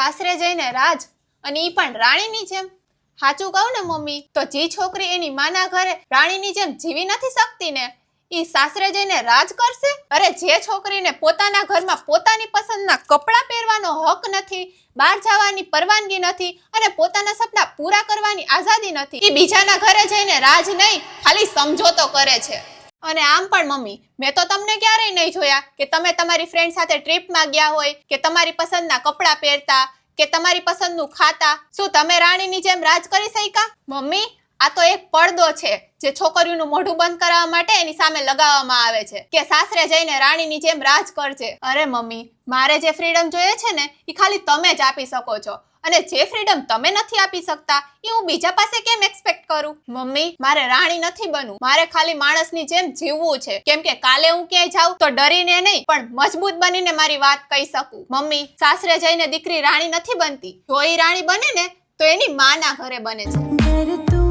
સાસરે જઈને રાજ, અને ઈ પણ રાણીની જેમ. સાચું કહું ને મમ્મી, તો જે છોકરી એની માના ઘરે રાણીની જેમ જીવી નથી શકતી ને, ઈ સાસરે જઈને રાજ કરશે? અરે જે છોકરીને પોતાના ઘરમાં પોતાની પસંદના કપડાં પહેરવાનો હક નથી, બહાર જવાની પરવાનગી નથી અને પોતાના સપના પૂરા કરવાની આઝાદી નથી, ઈ બીજાના ઘરે જઈને રાજ નહીં, ખાલી સમજોતો કરે છે. અને આમ પણ મમ્મી, મેં તો તમને ક્યારેય નહીં જોયા કે તમે તમારી ફ્રેન્ડ સાથે ટ્રીપમાં ગયા હોય, કે તમારી પસંદના કપડાં પહેરતા, કે તમારી પસંદનું ખાતા. શું તમે રાણીની જેમ રાજ કરી શક્યા? મમ્મી, આ તો એક પડદો છે જે છોકરીઓનું મોઢું બંધ કરાવવા માટે એની સામે લગાવવામાં આવે છે કે સાસરે જઈને રાણીની જેમ રાજ કરજે. અરે મમ્મી, મારે જે ફ્રીડમ જોઈએ છે ને એ ખાલી તમે જ આપી શકો છો, અને જે ફ્રીડમ તમે નથી આપી શકતા એ હું બીજા પાસે કેમ એક્સપેક્ટ કરું? મમ્મી, મારે રાણી નથી બનવું, મારે ખાલી માણસની જેમ જીવવું છે, કેમ કે કાલે હું ક્યાંય જાઉં તો ડરીને નહીં પણ મજબૂત બનીને મારી વાત કહી શકું. મમ્મી, સાસરે જઈને દીકરી રાણી નથી બનતી, જો એ રાણી બને ને તો એની માના ઘરે બને છે.